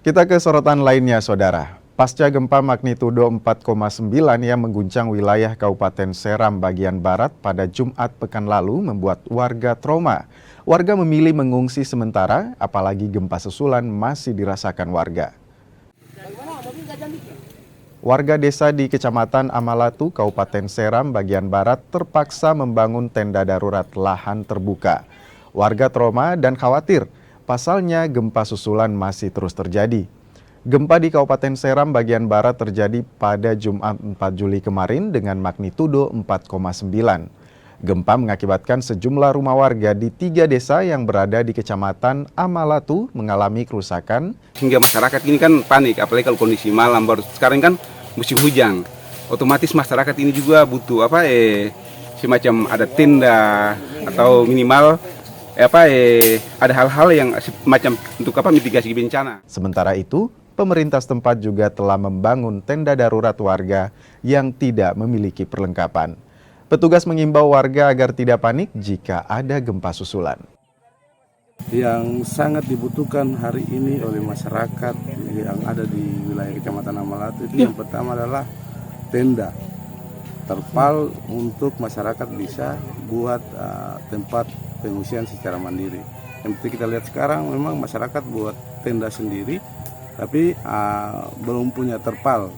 Kita ke sorotan lainnya, Saudara. Pasca gempa magnitudo 4,9 yang mengguncang wilayah Kabupaten Seram bagian barat pada Jumat pekan lalu membuat warga trauma. Warga memilih mengungsi sementara, apalagi gempa susulan masih dirasakan warga. Warga desa di Kecamatan Amalatu, Kabupaten Seram bagian barat terpaksa membangun tenda darurat lahan terbuka. Warga trauma dan khawatir, pasalnya gempa susulan masih terus terjadi. Gempa di Kabupaten Seram bagian barat terjadi pada Jumat 4 Juli kemarin dengan magnitudo 4,9. Gempa mengakibatkan sejumlah rumah warga di 3 desa yang berada di Kecamatan Amalatu mengalami kerusakan. Hingga masyarakat ini kan panik, apalagi kalau kondisi malam, baru sekarang kan musim hujan. Otomatis masyarakat ini juga butuh semacam ada tenda atau minimal ada hal-hal yang semacam untuk mitigasi bencana. Sementara itu, pemerintah setempat juga telah membangun tenda darurat warga yang tidak memiliki perlengkapan. Petugas mengimbau warga agar tidak panik jika ada gempa susulan. Yang sangat dibutuhkan hari ini oleh masyarakat yang ada di wilayah Kecamatan Amalatu itu yang pertama adalah tenda terpal untuk masyarakat bisa buat tempat pengungsian secara mandiri. Yang penting kita lihat sekarang memang masyarakat buat tenda sendiri, tapi belum punya terpal.